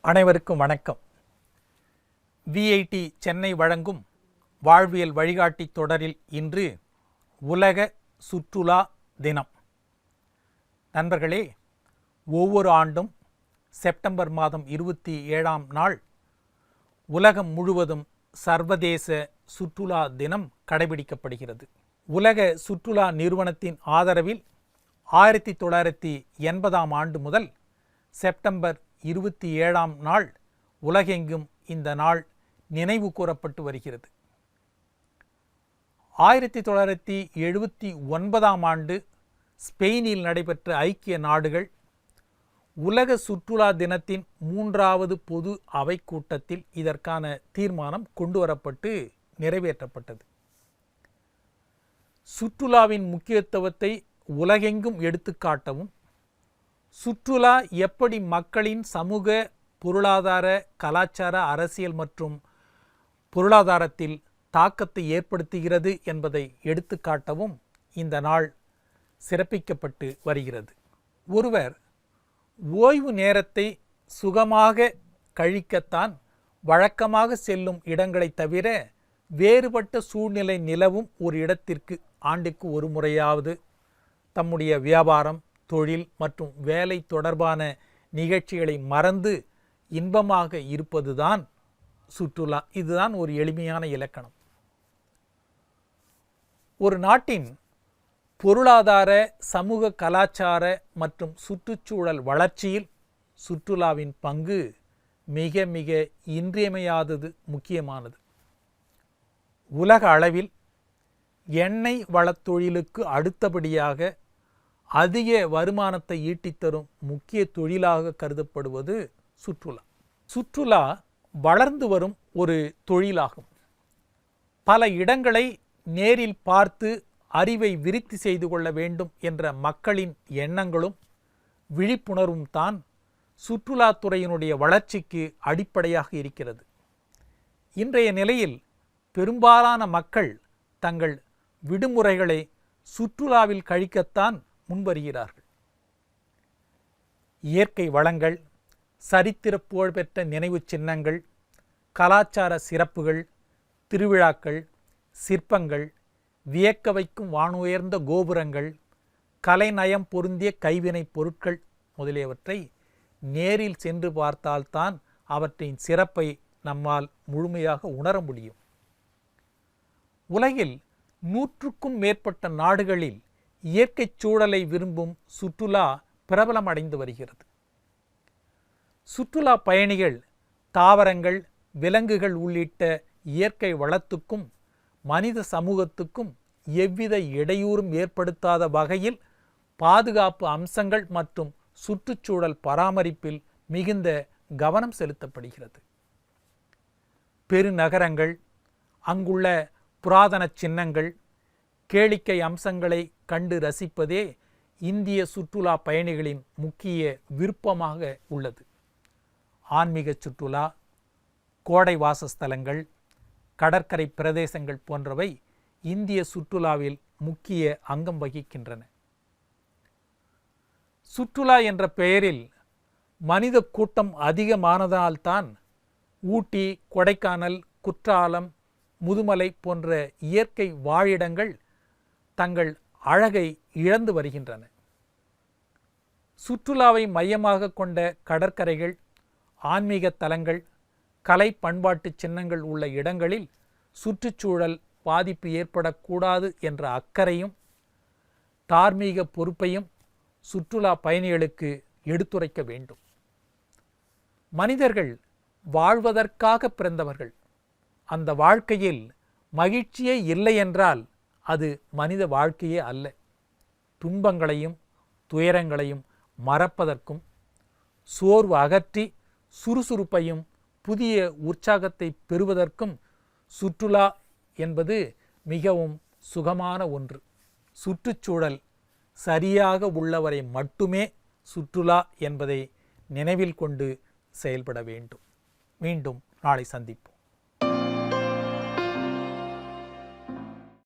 அனைவருக்கும் வணக்கம். விஐடி சென்னை வழங்கும் வாழ்வியல் வழிகாட்டி தொடரில் இன்று உலக சுற்றுலா தினம். நண்பர்களே, ஒவ்வொரு ஆண்டும் செப்டம்பர் மாதம் 27ஆம் நாள் உலகம் முழுவதும் சர்வதேச சுற்றுலா தினம் கடைபிடிக்கப்படுகிறது. உலக சுற்றுலா நிறுவனத்தின் ஆதரவில் 1980ஆம் ஆண்டு முதல் செப்டம்பர் 27ஆம் நாள் உலகெங்கும் இந்த நாள் நினைவு கூறப்பட்டு வருகிறது. 1979ஆம் ஆண்டு ஸ்பெயினில் நடைபெற்ற ஐக்கிய நாடுகள் உலக சுற்றுலா தினத்தின் 3வது பொது அவை கூட்டத்தில் இதற்கான தீர்மானம் கொண்டுவரப்பட்டு நிறைவேற்றப்பட்டது. சுற்றுலாவின் முக்கியத்துவத்தை உலகெங்கும் எடுத்துக்காட்டவும், சுற்றுலா எப்படி மக்களின் சமூக, பொருளாதார, கலாச்சார, அரசியல் மற்றும் பொருளாதாரத்தில் தாக்கத்தை ஏற்படுத்துகிறது என்பதை எடுத்துக்காட்டவும் இந்த நாள் சிறப்பிக்கப்பட்டு வருகிறது. ஒருவர் ஓய்வு நேரத்தை சுகமாக கழிக்கத்தான் வழக்கமாக செல்லும் இடங்களை தவிர வேறுபட்ட சூழ்நிலை நிலவும் ஒரு இடத்திற்கு ஆண்டுக்கு ஒரு முறையாவது தம்முடைய வியாபாரம், தொழில் மற்றும் வேலை தொடர்பான நிகழ்ச்சிகளை மறந்து இன்பமாக இருப்பதுதான் சுற்றுலா. இதுதான் ஒரு எளிமையான இலக்கணம். ஒரு நாட்டின் பொருளாதார, சமூக, கலாச்சார மற்றும் சுற்றுச்சூழல் வளர்ச்சியில் சுற்றுலாவின் பங்கு மிக மிக இன்றியமையாதது, முக்கியமானது. உலக அளவில் எண்ணெய் வளத்தொழிலுக்கு அடுத்தபடியாக அதிக வருமானத்தை ஈட்டித்தரும் முக்கிய தொழிலாக கருதப்படுவது சுற்றுலா. சுற்றுலா வளர்ந்து வரும் ஒரு தொழிலாகும். பல இடங்களை நேரில் பார்த்து அறிவை விருத்தி செய்து கொள்ள வேண்டும் என்ற மக்களின் எண்ணங்களும் விழிப்புணர்வும் தான் சுற்றுலாத்துறையினுடைய வளர்ச்சிக்கு அடிப்படையாக இருக்கிறது. இன்றைய நிலையில் பெரும்பாலான மக்கள் தங்கள் விடுமுறைகளை சுற்றுலாவில் கழிக்கத்தான் முன்வருகிறார்கள். இயற்கை வளங்கள், சரித்திர புகழ்பெற்ற நினைவு சின்னங்கள், கலாச்சார சிறப்புகள், திருவிழாக்கள், சிற்பங்கள், வியக்க வைக்கும் வானுயர்ந்த கோபுரங்கள், கலைநயம் பொருந்திய கைவினைப் பொருட்கள் முதலியவற்றை நேரில் சென்று பார்த்தால்தான் அவற்றின் சிறப்பை நம்மால் முழுமையாக உணர முடியும். உலகில் 100க்கும் மேற்பட்ட நாடுகளில் இயற்கை சூழலை விரும்பும் சுற்றுலா பிரபலம் அடைந்து வருகிறது. சுற்றுலா பயணிகள் தாவரங்கள், விலங்குகள் உள்ளிட்ட இயற்கை வளத்துக்கும் மனித சமூகத்துக்கும் எவ்வித இடையூறும் ஏற்படுத்தாத வகையில் பாதுகாப்பு அம்சங்கள் மற்றும் சுற்றுச்சூழல் பராமரிப்பில் மிகுந்த கவனம் செலுத்தப்படுகிறது. பெருநகரங்கள், அங்குள்ள புராதன சின்னங்கள், கேளிக்கை அம்சங்களை கண்டு ரசிப்பதே இந்திய சுற்றுலா பயணிகளின் முக்கிய விருப்பமாக உள்ளது. ஆன்மீக சுற்றுலா, கோடை வாசஸ்தலங்கள், கடற்கரை பிரதேசங்கள் போன்றவை இந்திய சுற்றுலாவில் முக்கிய அங்கம் வகிக்கின்றன. சுற்றுலா என்ற பெயரில் மனித கூட்டம் அதிகமானதால்தான் ஊட்டி, கொடைக்கானல், குற்றாலம், முதுமலை போன்ற இயற்கை வாழிடங்கள் தங்கள் அழகை இழந்து வருகின்றன. சுற்றுலாவை மையமாக கொண்ட கடற்கரைகள், ஆன்மீக தலங்கள், கலை பண்பாட்டு சின்னங்கள் உள்ள இடங்களில் சுற்றுச்சூழல் பாதிப்பு ஏற்படக்கூடாது என்ற அக்கறையும் தார்மீக பொறுப்பையும் சுற்றுலா பயணிகளுக்கு எடுத்துரைக்க வேண்டும். மனிதர்கள் வாழ்வதற்காக பிறந்தவர்கள். அந்த வாழ்க்கையில் மகிழ்ச்சியே இல்லை என்றால் அது மனித வாழ்க்கையே அல்ல. துன்பங்களையும் துயரங்களையும் மறப்பதற்கும், சோர்வு அகற்றி சுறுசுறுப்பையும் புதிய உற்சாகத்தை பெறுவதற்கும் சுற்றுலா என்பது மிகவும் சுகமான ஒன்று. சுற்றுச்சூழல் சரியாக உள்ளவரை மட்டுமே சுற்றுலா என்பதை நினைவில் கொண்டு செயல்பட வேண்டும். மீண்டும் நாளை சந்திப்போம்.